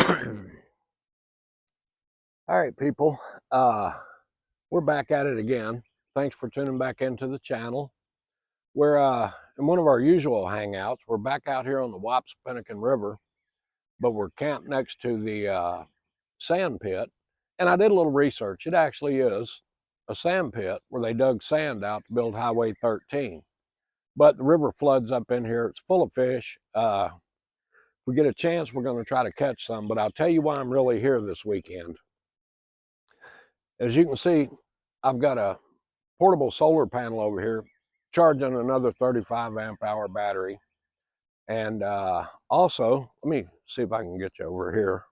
All right, people. We're back at it again. Thanks for tuning back into the channel. We're in one of our usual hangouts. We're back out here on the Wapsipinicon River, but we're camped next to the sand pit. And I did a little research. It actually is a sand pit where they dug sand out to build Highway 13. But the river floods up in here. It's full of fish. If we get a chance, we're going to try to catch some. But I'll tell you why I'm really here this weekend. As you can see, I've got a portable solar panel over here charging another 35 amp hour battery. And also, let me see if I can get you over here.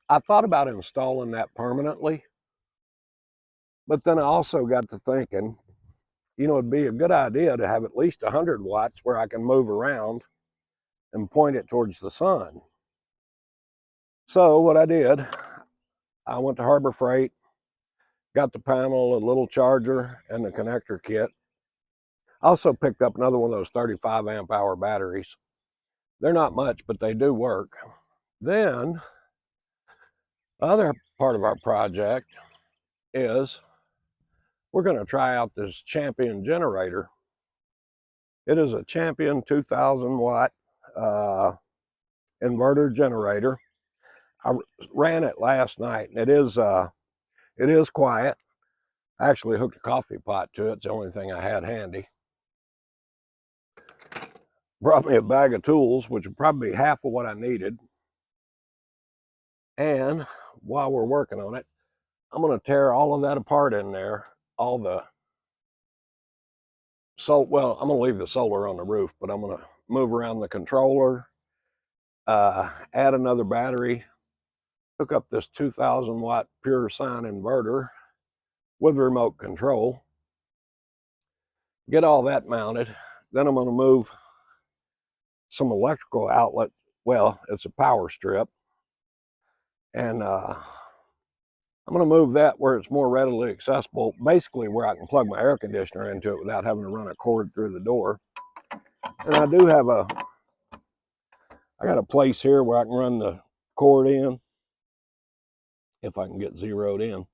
I thought about installing that permanently, but then I also got to thinking, it'd be a good idea to have at least 100 watts where I can move around and point it towards the sun. So what I did, I went to Harbor Freight, got the panel, a little charger, and the connector kit. I also picked up another one of those 35 amp hour batteries. They're not much, but they do work. Then, the other part of our project is we're going to try out this Champion generator. It is a Champion 2000 watt inverter generator. I ran it last night, and it is quiet. I actually hooked a coffee pot to it. It's the only thing I had handy. Brought me a bag of tools, which would probably be half of what I needed. And while we're working on it, I'm going to tear all of that apart in there. I'm going to leave the solar on the roof, but I'm going to move around the controller, add another battery, hook up this 2000 watt pure sine inverter with remote control, get all that mounted. Then I'm going to move some electrical outlet. Well, it's a power strip. And I'm going to move that where it's more readily accessible, basically where I can plug my air conditioner into it without having to run a cord through the door. And I got a place here where I can run the cord in, if I can get zeroed in.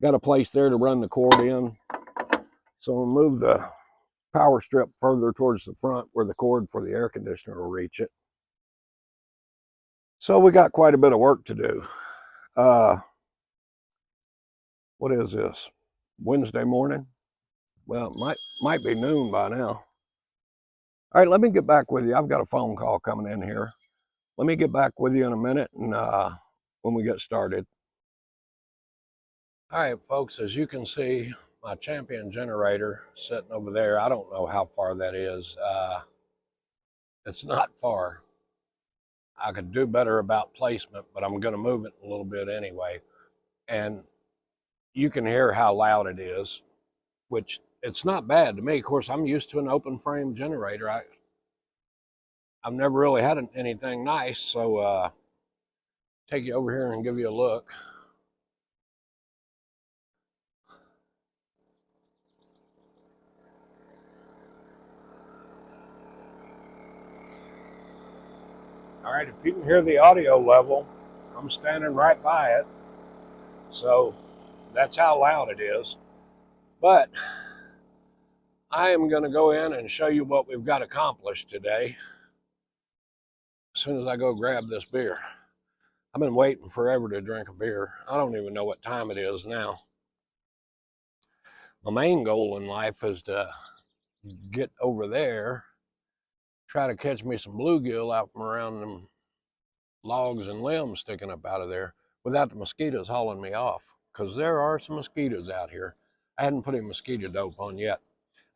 Got a place there to run the cord in. So I'll move the power strip further towards the front where the cord for the air conditioner will reach it. So we got quite a bit of work to do. What is this? Wednesday morning? Well, it might be noon by now. All right, let me get back with you. I've got a phone call coming in here. Let me get back with you in a minute and when we get started. All right, folks, as you can see, my Champion generator sitting over there. I don't know how far that is. It's not far. I could do better about placement, but I'm going to move it a little bit anyway. And you can hear how loud it is, which it's not bad to me. Of course, I'm used to an open frame generator. I've never really had anything nice, so take you over here and give you a look. All right, if you can hear the audio level, I'm standing right by it. So that's how loud it is. But I am going to go in and show you what we've got accomplished today as soon as I go grab this beer. I've been waiting forever to drink a beer. I don't even know what time it is now. My main goal in life is to get over there, try to catch me some bluegill out from around them logs and limbs sticking up out of there without the mosquitoes hauling me off, because there are some mosquitoes out here. I hadn't put any mosquito dope on yet.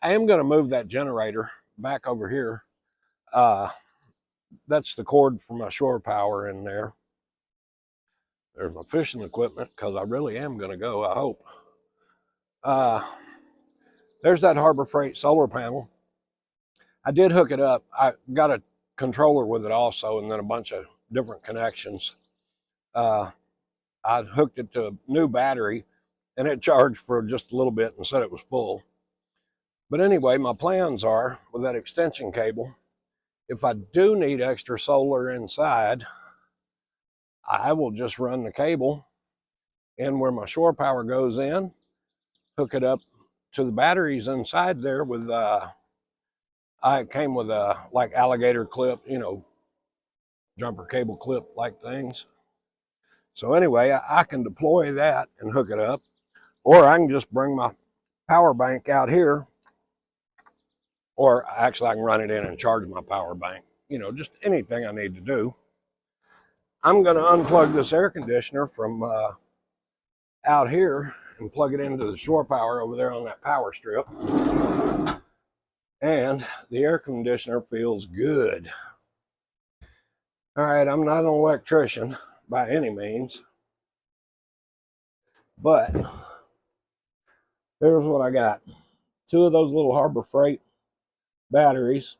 I am going to move that generator back over here. That's the cord for my shore power in there. There's my fishing equipment, because I really am going to go, I hope. There's that Harbor Freight solar panel. I did hook it up. I got a controller with it also, and then a bunch of different connections. I hooked it to a new battery, and it charged for just a little bit and said it was full. But anyway, my plans are, with that extension cable, if I do need extra solar inside, I will just run the cable in where my shore power goes in, hook it up to the batteries inside there with I came with a like alligator clip, you know, jumper cable clip like things. So anyway, I can deploy that and hook it up, or I can just bring my power bank out here, or actually I can run it in and charge my power bank. You know, just anything I need to do. I'm going to unplug this air conditioner from out here and plug it into the shore power over there on that power strip. And the air conditioner feels good. All right, I'm not an electrician by any means, but there's what I got. Two of those little Harbor Freight batteries,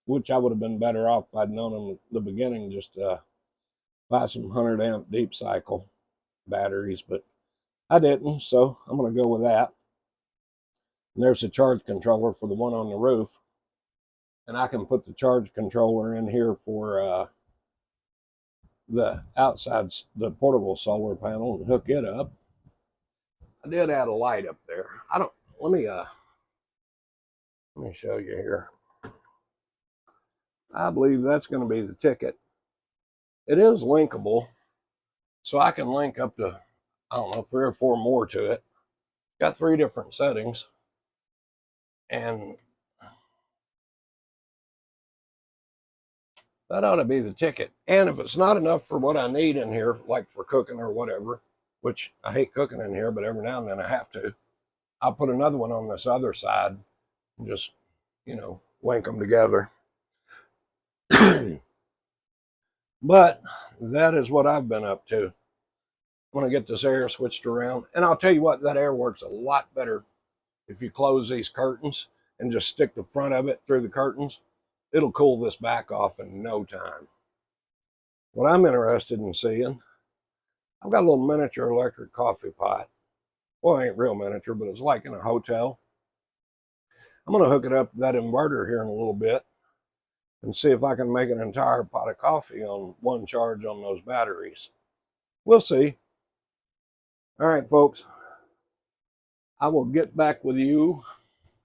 which I would have been better off if I'd known them at the beginning, just buy some 100 amp deep cycle batteries, but I didn't, so I'm going to go with that. And there's a charge controller for the one on the roof, and I can put the charge controller in here for the outside, the portable solar panel, and hook it up. I did add a light up there. I don't, let me show you here. I believe that's going to be the ticket. It is linkable, so I can link up to, I don't know, 3 or 4 more to it. Got 3 different settings, and that ought to be the ticket. And if it's not enough for what I need in here, like for cooking or whatever, which I hate cooking in here, but every now and then I have to, I'll put another one on this other side and just, you know, link them together. But that is what I've been up to. I'm going to get this air switched around. And I'll tell you what, that air works a lot better if you close these curtains and just stick the front of it through the curtains. It'll cool this back off in no time. What I'm interested in seeing, I've got a little miniature electric coffee pot. Well, it ain't real miniature, but it's like in a hotel. I'm going to hook it up to that inverter here in a little bit and see if I can make an entire pot of coffee on one charge on those batteries. We'll see. All right, folks. I will get back with you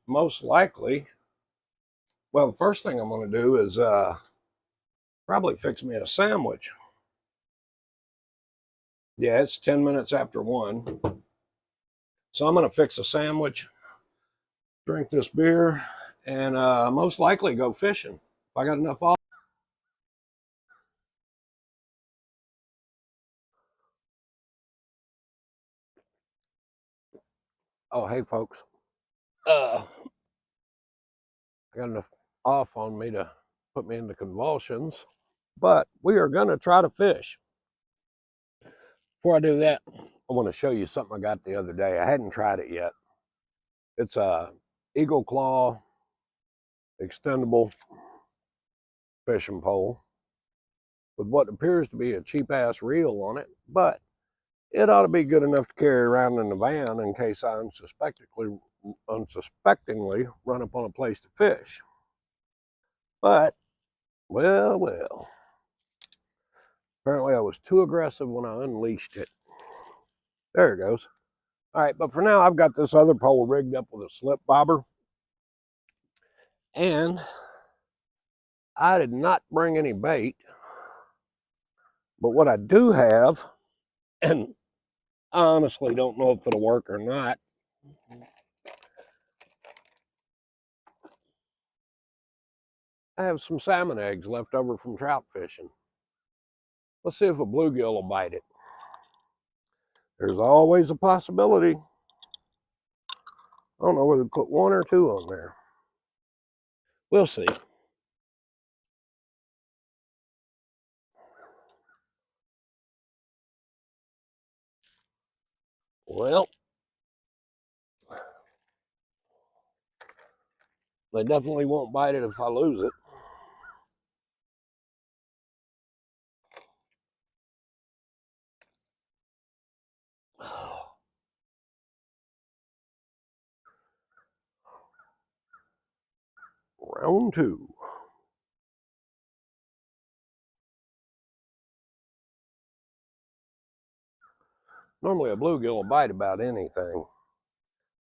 most likely. Well, the first thing I'm going to do is probably fix me a sandwich. Yeah, it's 10 minutes after 1. So I'm going to fix a sandwich, drink this beer, and most likely go fishing. If I got enough off. Oh, hey, folks. I got enough off on me to put me into convulsions, but we are going to try to fish. Before I do that, I want to show you something I got the other day. I hadn't tried it yet. It's a Eagle Claw extendable fishing pole with what appears to be a cheap ass reel on it, but it ought to be good enough to carry around in the van in case I unsuspectingly run up on a place to fish. But, well, apparently I was too aggressive when I unleashed it. There it goes. All right, but for now I've got this other pole rigged up with a slip bobber, and I did not bring any bait, but what I do have, and I honestly don't know if it'll work or not, I have some salmon eggs left over from trout fishing. Let's see if a bluegill will bite it. There's always a possibility. I don't know whether to put 1 or 2 on there. We'll see. Well, they definitely won't bite it if I lose it. Round 2. Normally a bluegill will bite about anything.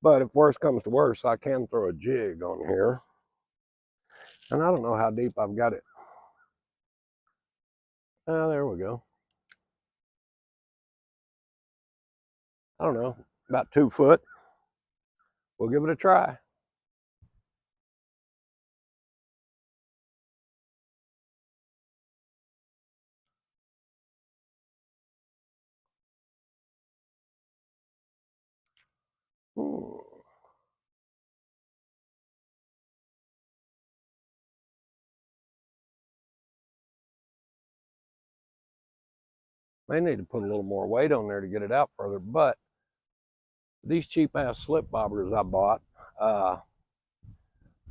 But if worse comes to worse, I can throw a jig on here. And I don't know how deep I've got it. Oh, there we go. I don't know, about 2 foot. We'll give it a try. May need to put a little more weight on there to get it out further, but these cheap ass slip bobbers I bought,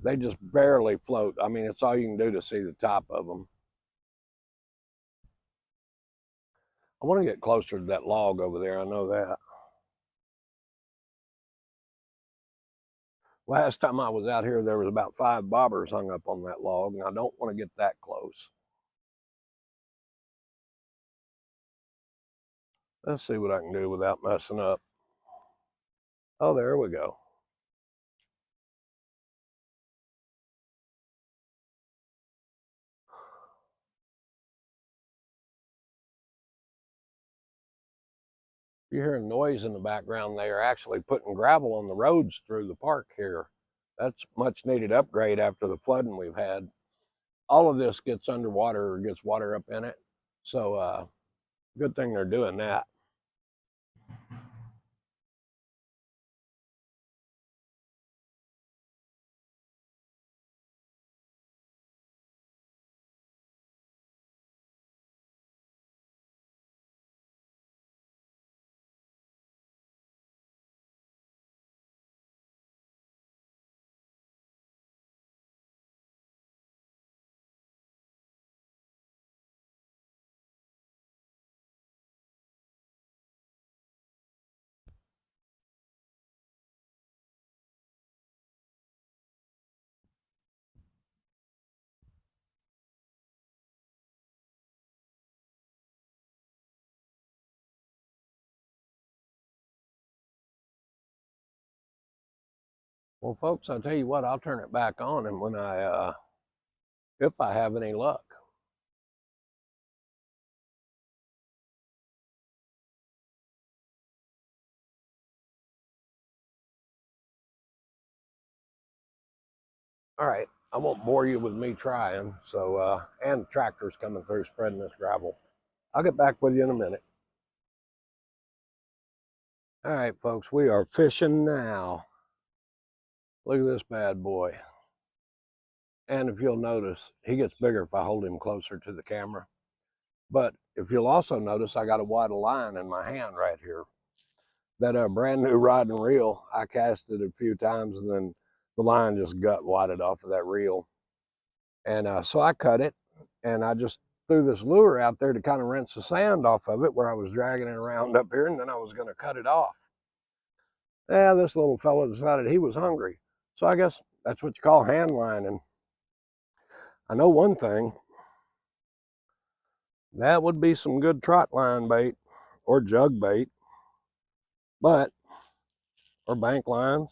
they just barely float. I mean, it's all you can do to see the top of them. I want to get closer to that log over there, I know that. Last time I was out here, there was about 5 bobbers hung up on that log, and I don't want to get that close. Let's see what I can do without messing up. Oh, there we go. You're hearing noise in the background. They are actually putting gravel on the roads through the park here. That's much needed upgrade after the flooding we've had. All of this gets underwater or gets water up in it. So good thing they're doing that. Well, folks, I'll tell you what, I'll turn it back on, and when if I have any luck. All right, I won't bore you with me trying. So, and tractors coming through spreading this gravel. I'll get back with you in a minute. All right, folks, we are fishing now. Look at this bad boy. And if you'll notice, he gets bigger if I hold him closer to the camera. But if you'll also notice, I got a wad of line in my hand right here. That brand new rod and reel, I cast it a few times and then the line just gut wadded off of that reel. And so I cut it and I just threw this lure out there to kind of rinse the sand off of it where I was dragging it around up here, and then I was going to cut it off. Yeah, this little fella decided he was hungry. So I guess that's what you call hand lining. I know one thing, that would be some good trot line bait or jug bait, or bank lines,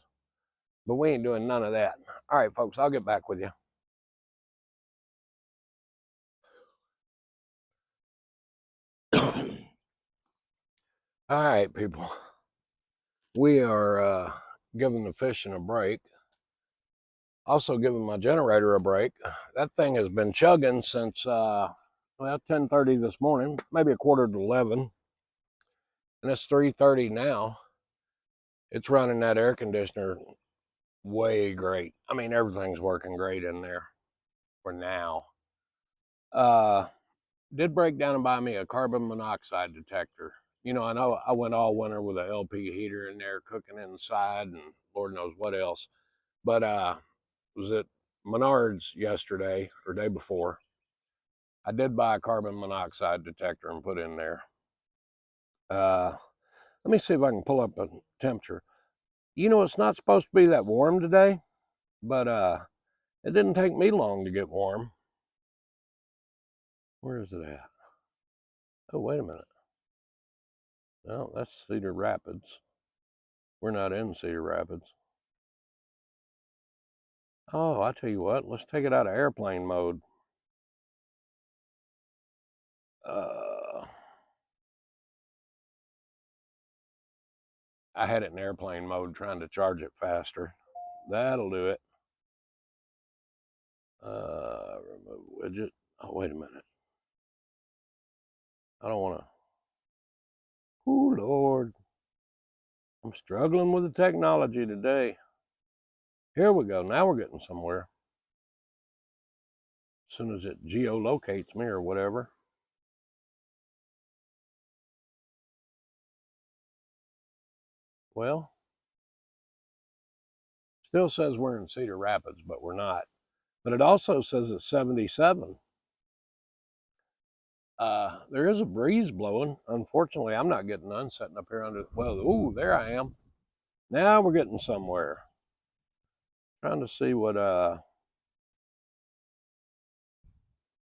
but we ain't doing none of that. All right, folks, I'll get back with you. All right, people, we are giving the fishing a break. Also giving my generator a break. That thing has been chugging since, well, 10:30 this morning, maybe a quarter to 11. And it's 3:30 now. It's running that air conditioner way great. I mean, everything's working great in there for now. Did break down and buy me a carbon monoxide detector. You know I went all winter with a LP heater in there cooking inside and Lord knows what else. But was at Menards yesterday or day before. I did buy a carbon monoxide detector and put in there. Let me see if I can pull up a temperature. You know, it's not supposed to be that warm today, but it didn't take me long to get warm. Where is it at? Oh, wait a minute. Well, that's Cedar Rapids. We're not in Cedar Rapids. Oh, I tell you what, let's take it out of airplane mode. I had it in airplane mode trying to charge it faster. That'll do it. Remove widget. Oh, wait a minute. I don't want to. Oh, Lord. I'm struggling with the technology today. Here we go. Now we're getting somewhere. As soon as it geolocates me or whatever. Well, still says we're in Cedar Rapids, but we're not. But it also says it's 77. There is a breeze blowing. Unfortunately, I'm not getting none sitting up here under. Well, ooh, there I am. Now we're getting somewhere. Trying to see what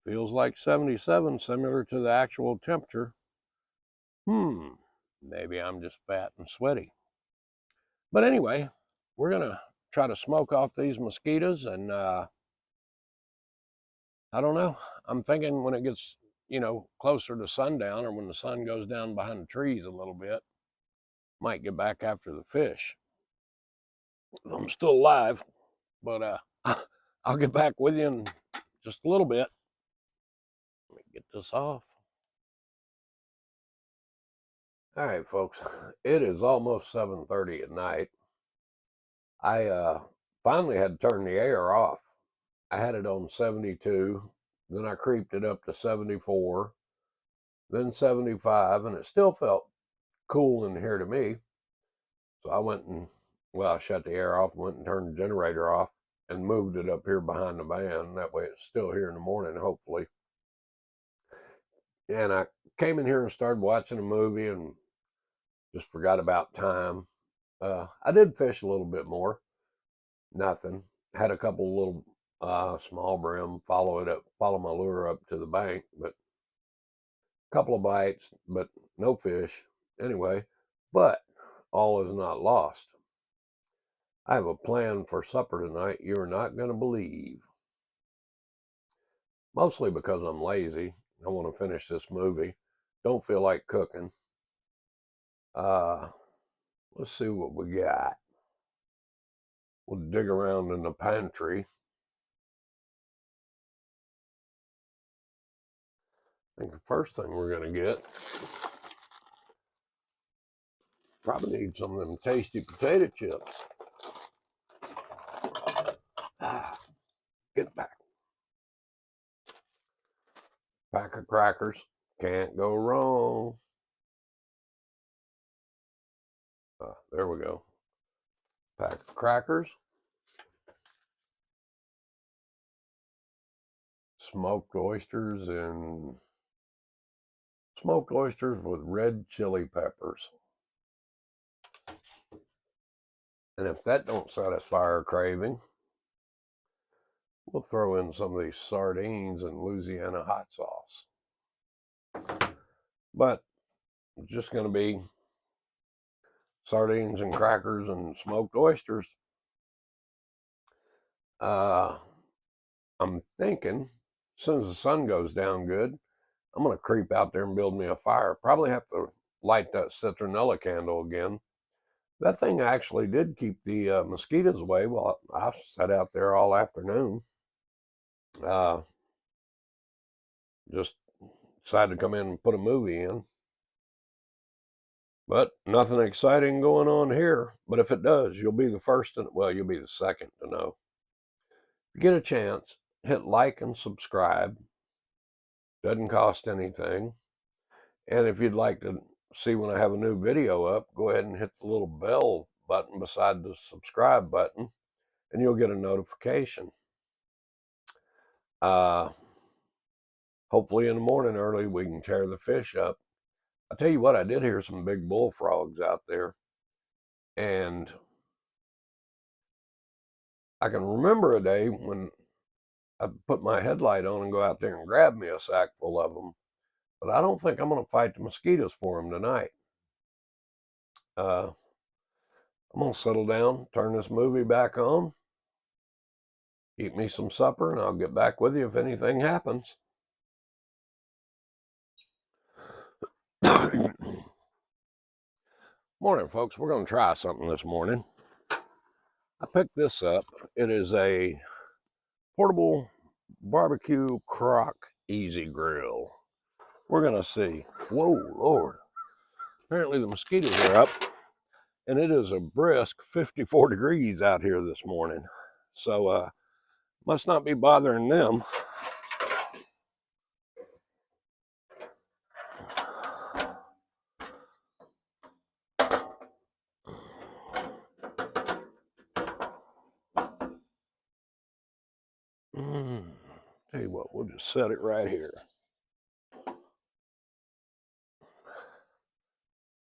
feels like 77, similar to the actual temperature. Maybe I'm just fat and sweaty. But anyway, we're gonna try to smoke off these mosquitoes, and I don't know. I'm thinking when it gets, closer to sundown, or when the sun goes down behind the trees a little bit, might get back after the fish. I'm still alive, but I'll get back with you in just a little bit. Let me get this off. All right, folks, it is almost 7:30 at night. I finally had to turn the air off. I had it on 72, then I creeped it up to 74, then 75, and it still felt cool in here to me. So I went and, well, I shut the air off, went and turned the generator off, and moved it up here behind the van. That way it's still here in the morning, hopefully. And I came in here and started watching a movie and just forgot about time. I did fish a little bit more. Nothing. Had a couple little small brim, follow my lure up to the bank, but a couple of bites, but no fish. Anyway, but all is not lost. I have a plan for supper tonight you're not going to believe. Mostly because I'm lazy. I want to finish this movie. Don't feel like cooking. Uh, let's see what we got. We'll dig around in the pantry. I think the first thing we're going to get, probably need some of them tasty potato chips. Get back. Pack of crackers. Can't go wrong. There we go. Pack of crackers. Smoked oysters with red chili peppers. And if that don't satisfy our craving, we'll throw in some of these sardines and Louisiana hot sauce. But it's just going to be sardines and crackers and smoked oysters. I'm thinking, as soon as the sun goes down good, I'm going to creep out there and build me a fire. Probably have to light that citronella candle again. That thing actually did keep the mosquitoes away while I sat out there all afternoon. Just decided to come in and put a movie in. But nothing exciting going on here. But if it does, you'll be the first, you'll be the second to know. If you get a chance, hit like and subscribe. Doesn't cost anything. And if you'd like to see when I have a new video up, go ahead and hit the little bell button beside the subscribe button, and you'll get a notification. Hopefully in the morning early, we can tear the fish up. I tell you what, I did hear some big bullfrogs out there. And I can remember a day when I put my headlight on and go out there and grab me a sack full of them. But I don't think I'm going to fight the mosquitoes for them tonight. I'm gonna settle down, turn this movie back on, eat me some supper, and I'll get back with you if anything happens. Morning, folks. We're going to try something this morning. I picked this up. It is a portable barbecue crock easy grill. We're going to see. Whoa, Lord. Apparently the mosquitoes are up, and it is a brisk 54 degrees out here this morning. So, must not be bothering them. Tell you what, we'll just set it right here.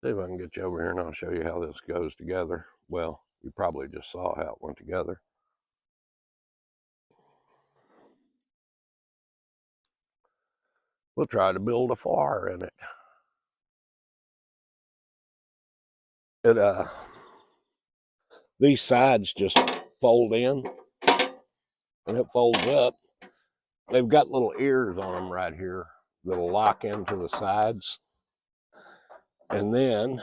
See if I can get you over here and I'll show you how this goes together. Well, you probably just saw how it went together. We'll try to build a fire in it. These sides just fold in and it folds up. They've got little ears on them right here that'll lock into the sides. And then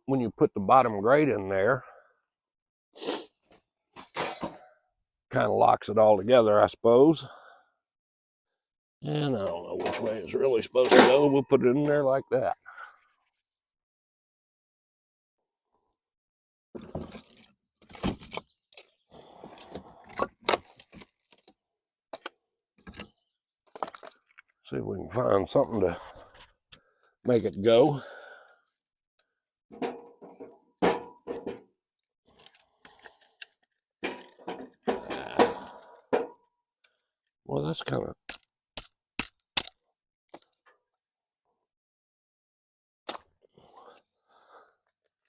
when you put the bottom grate in there, kind of locks it all together, I suppose. And I don't know which way it's really supposed to go. We'll put it in there like that. See if we can find something to make it go. Well, that's kind of...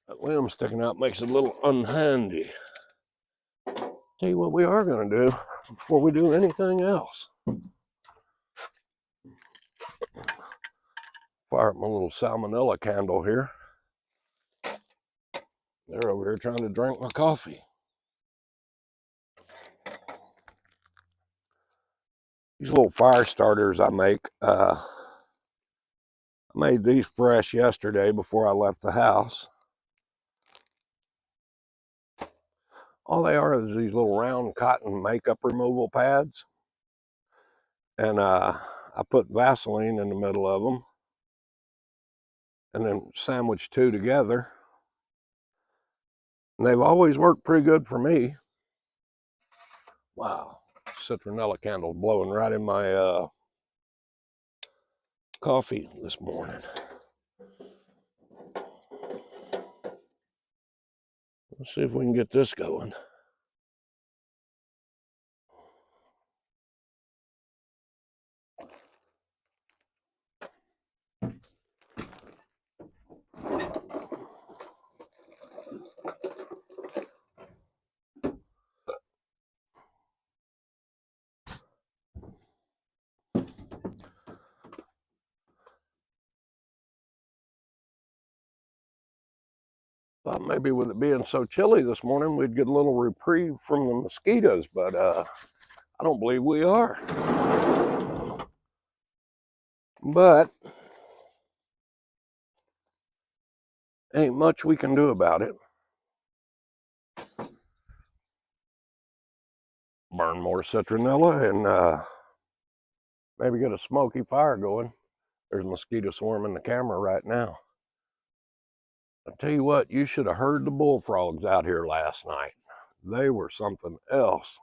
That limb sticking out makes it a little unhandy. Tell you what we are going to do before we do anything else. Fire up my little salmonella candle here. They're over here trying to drink my coffee. These little fire starters I make, I made these fresh yesterday before I left the house. All they are is these little round cotton makeup removal pads. And I put Vaseline in the middle of them and then sandwiched two together. And they've always worked pretty good for me. Wow, citronella candle blowing right in my coffee this morning. Let's see if we can get this going. Thought maybe with it being so chilly this morning, we'd get a little reprieve from the mosquitoes, but I don't believe we are. But ain't much we can do about it. Burn more citronella and maybe get a smoky fire going. There's a mosquito swarm in the camera right now. I tell you what, you should have heard the bullfrogs out here last night. They were something else.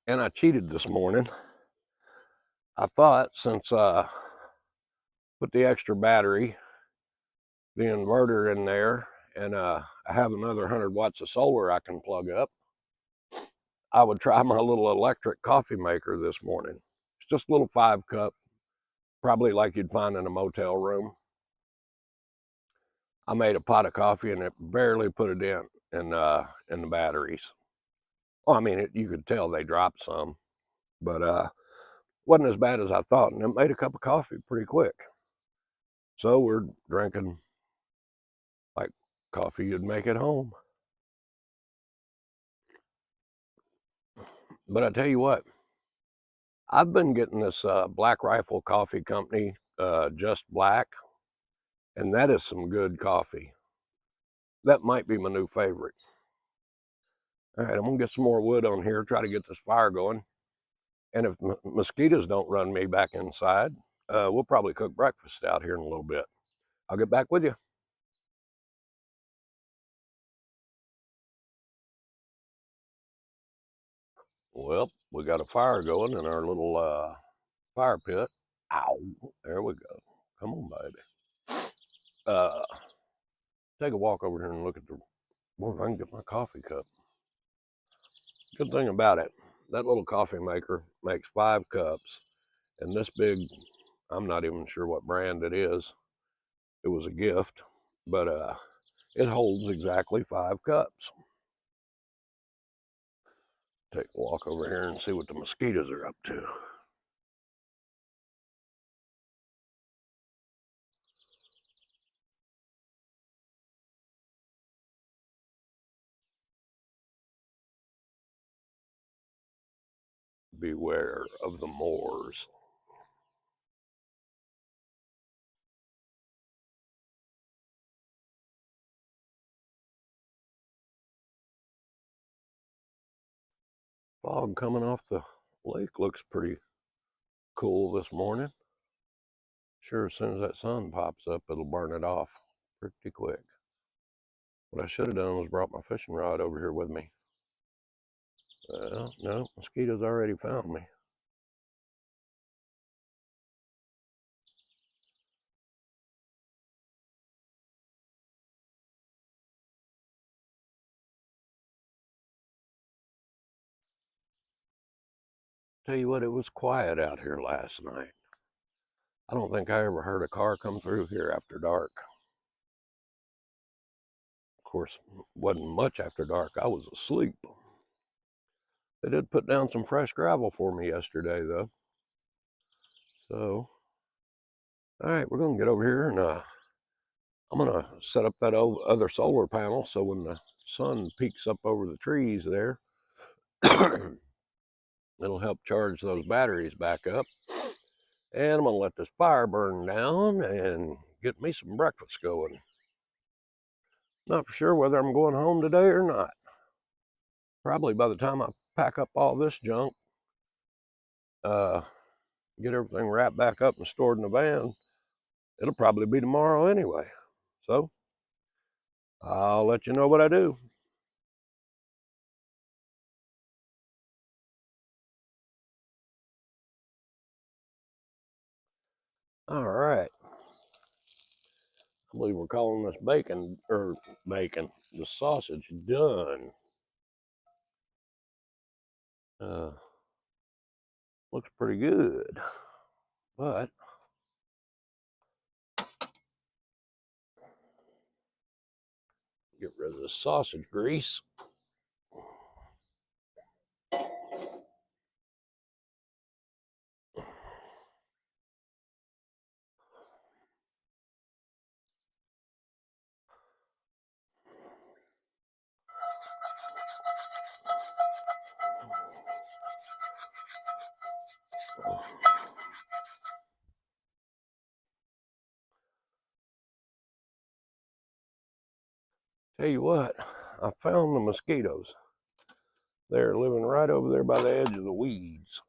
And I cheated this morning. I thought since I put the extra battery, the inverter in there, and I have another 100 watts of solar I can plug up, I would try my little electric coffee maker this morning. It's just a little 5-cup, probably like you'd find in a motel room. I made a pot of coffee and it barely put a dent in the batteries. Well, I mean, you could tell they dropped some, but wasn't as bad as I thought, and it made a cup of coffee pretty quick. So we're drinking like coffee you'd make at home. But I tell you what, I've been getting this Black Rifle Coffee Company, Just Black, and that is some good coffee. That might be my new favorite. All right, I'm gonna get some more wood on here, try to get this fire going. And if mosquitoes don't run me back inside, we'll probably cook breakfast out here in a little bit. I'll get back with you. Well, we got a fire going in our little fire pit. Ow, there we go. Come on, baby. Uh, take a walk over here and look at the, well, if I can get my coffee cup. Good thing about it, that little coffee maker makes 5 cups, and this big, I'm not even sure what brand it is. It was a gift, but it holds exactly 5 cups. Take a walk over here and see what the mosquitoes are up to. Beware of the Moors. Fog coming off the lake looks pretty cool this morning. Sure, as soon as that sun pops up, it'll burn it off pretty quick. What I should have done was brought my fishing rod over here with me. Well, no, mosquitoes already found me. Tell you what, it was quiet out here last night. I don't think I ever heard a car come through here after dark. Of course, wasn't much after dark. I was asleep. They did put down some fresh gravel for me yesterday, though. So, all right, we're going to get over here and I'm going to set up that other solar panel so when the sun peeks up over the trees there, it'll help charge those batteries back up. And I'm going to let this fire burn down and get me some breakfast going. Not for sure whether I'm going home today or not. Probably by the time I pack up all this junk, get everything wrapped back up and stored in the van, it'll probably be tomorrow anyway. So I'll let you know what I do. All right. I believe we're calling this bacon, the sausage done. Uh, looks pretty good, but get rid of the sausage grease. Tell you what, I found the mosquitoes. They're living right over there by the edge of the weeds.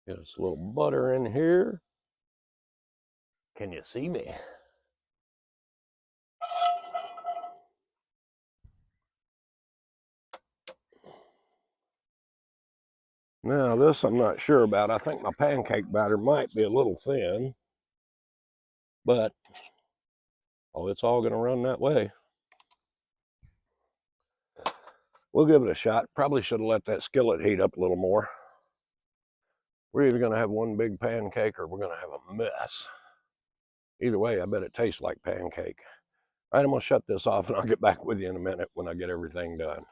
Get a little butter in here. Can you see me? Now this I'm not sure about. I think my pancake batter might be a little thin, but oh, it's all gonna run that way. We'll give it a shot. Probably should have let that skillet heat up a little more. We're either gonna have one big pancake or we're gonna have a mess. Either way, I bet it tastes like pancake. All right, I'm gonna shut this off and I'll get back with you in a minute when I get everything done.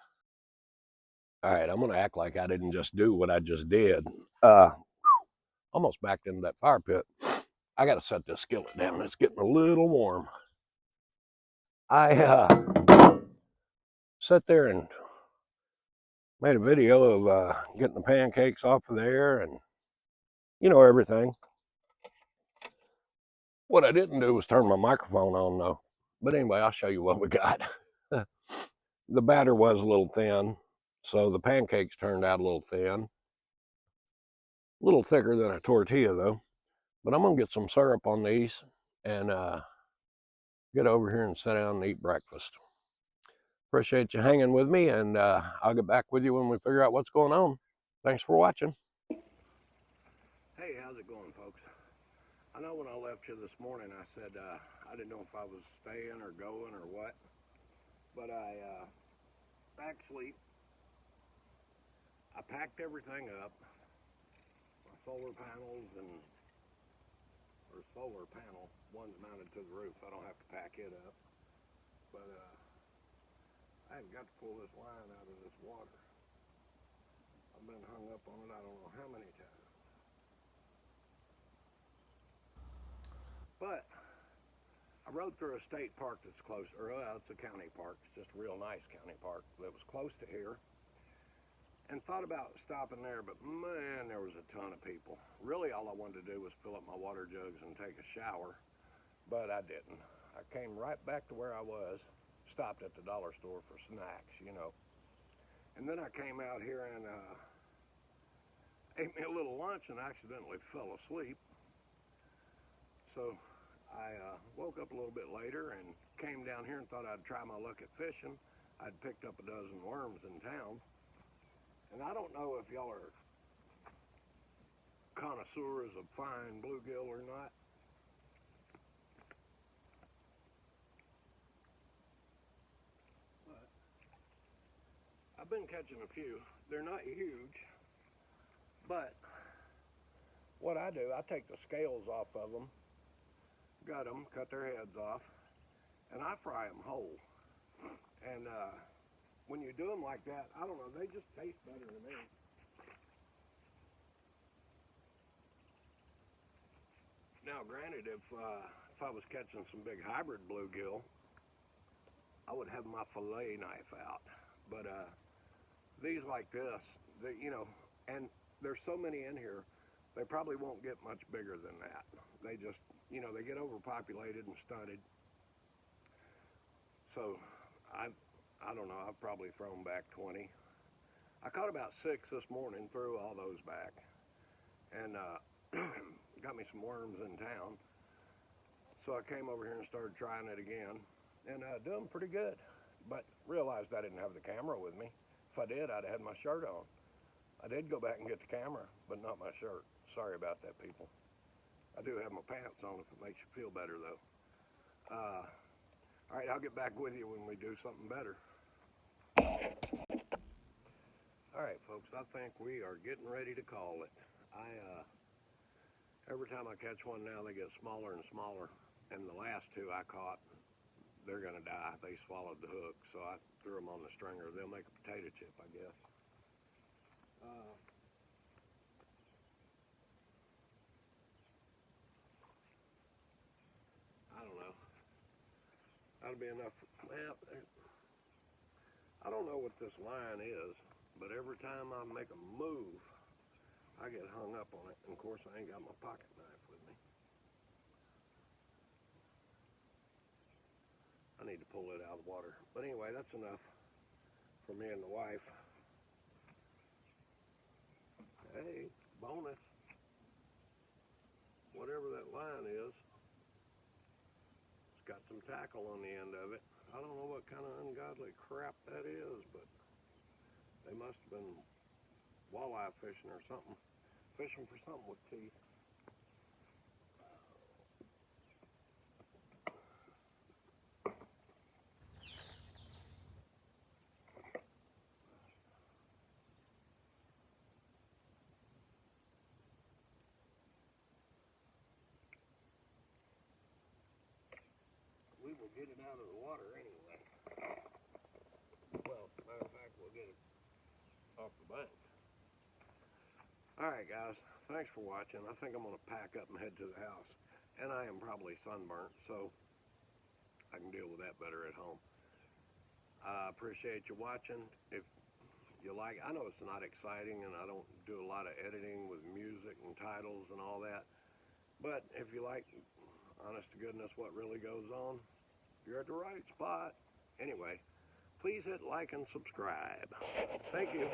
All right, I'm gonna act like I didn't just do what I just did. Almost backed into that fire pit. I gotta set this skillet down. It's getting a little warm. I sat there and made a video of getting the pancakes off of there and everything. What I didn't do was turn my microphone on though. But anyway, I'll show you what we got. The batter was a little thin, so the pancakes turned out a little thin. A little thicker than a tortilla though. But I'm gonna get some syrup on these and get over here and sit down and eat breakfast. Appreciate you hanging with me, and I'll get back with you when we figure out what's going on. Thanks for watching. Hey, how's it going, folks? I know when I left you this morning, I said I didn't know if I was staying or going or what, but I packed everything up, my solar panels or solar panel, one's mounted to the roof, so I don't have to pack it up, but I have got to pull this line out of this water. I've been hung up on it I don't know how many times. But I rode through a state park that's close, or it's a county park. It's just a real nice county park that was close to here. And thought about stopping there, but man, there was a ton of people. Really, all I wanted to do was fill up my water jugs and take a shower, but I didn't. I came right back to where I was, stopped at the dollar store for snacks, And then I came out here and ate me a little lunch and accidentally fell asleep. So I woke up a little bit later and came down here and thought I'd try my luck at fishing. I'd picked up a dozen worms in town. And I don't know if y'all are connoisseurs of fine bluegill or not. But I've been catching a few. They're not huge, but what I do, I take the scales off of them, gut them, cut their heads off, and I fry them whole. And when you do them like that, I don't know, they just taste better to me. Now, granted, if I was catching some big hybrid bluegill, I would have my fillet knife out. But these like this, and there's so many in here, they probably won't get much bigger than that. They just, they get overpopulated and stunted. So I don't know, I've probably thrown back 20. I caught about 6 this morning, threw all those back, and got me some worms in town. So I came over here and started trying it again, and doing pretty good. But realized I didn't have the camera with me. If I did, I'd have had my shirt on. I did go back and get the camera, but not my shirt. Sorry about that, people. I do have my pants on if it makes you feel better, though. All right, I'll get back with you when we do something better. All right, folks, I think we are getting ready to call it. Every time I catch one now, they get smaller and smaller. And the last 2 I caught, they're going to die. They swallowed the hook, so I threw them on the stringer. They'll make a potato chip, I guess. I don't know. That'll be enough. Well, I don't know what this line is, but every time I make a move, I get hung up on it. And of course, I ain't got my pocket knife with me. I need to pull it out of the water. But anyway, that's enough for me and the wife. Hey, bonus. Whatever that line is, it's got some tackle on the end of it. I don't know what kind of ungodly crap that is, but they must have been walleye fishing or something. Fishing for something with teeth. we'll get it out of the water anyway. Well, matter of fact, we'll get it off the bank. Alright guys, thanks for watching. I think I'm going to pack up and head to the house. And I am probably sunburnt, so I can deal with that better at home. I appreciate you watching. If you like, I know it's not exciting and I don't do a lot of editing with music and titles and all that. But if you like, honest to goodness, what really goes on, you're at the right spot. Anyway, please hit like and subscribe. Thank you.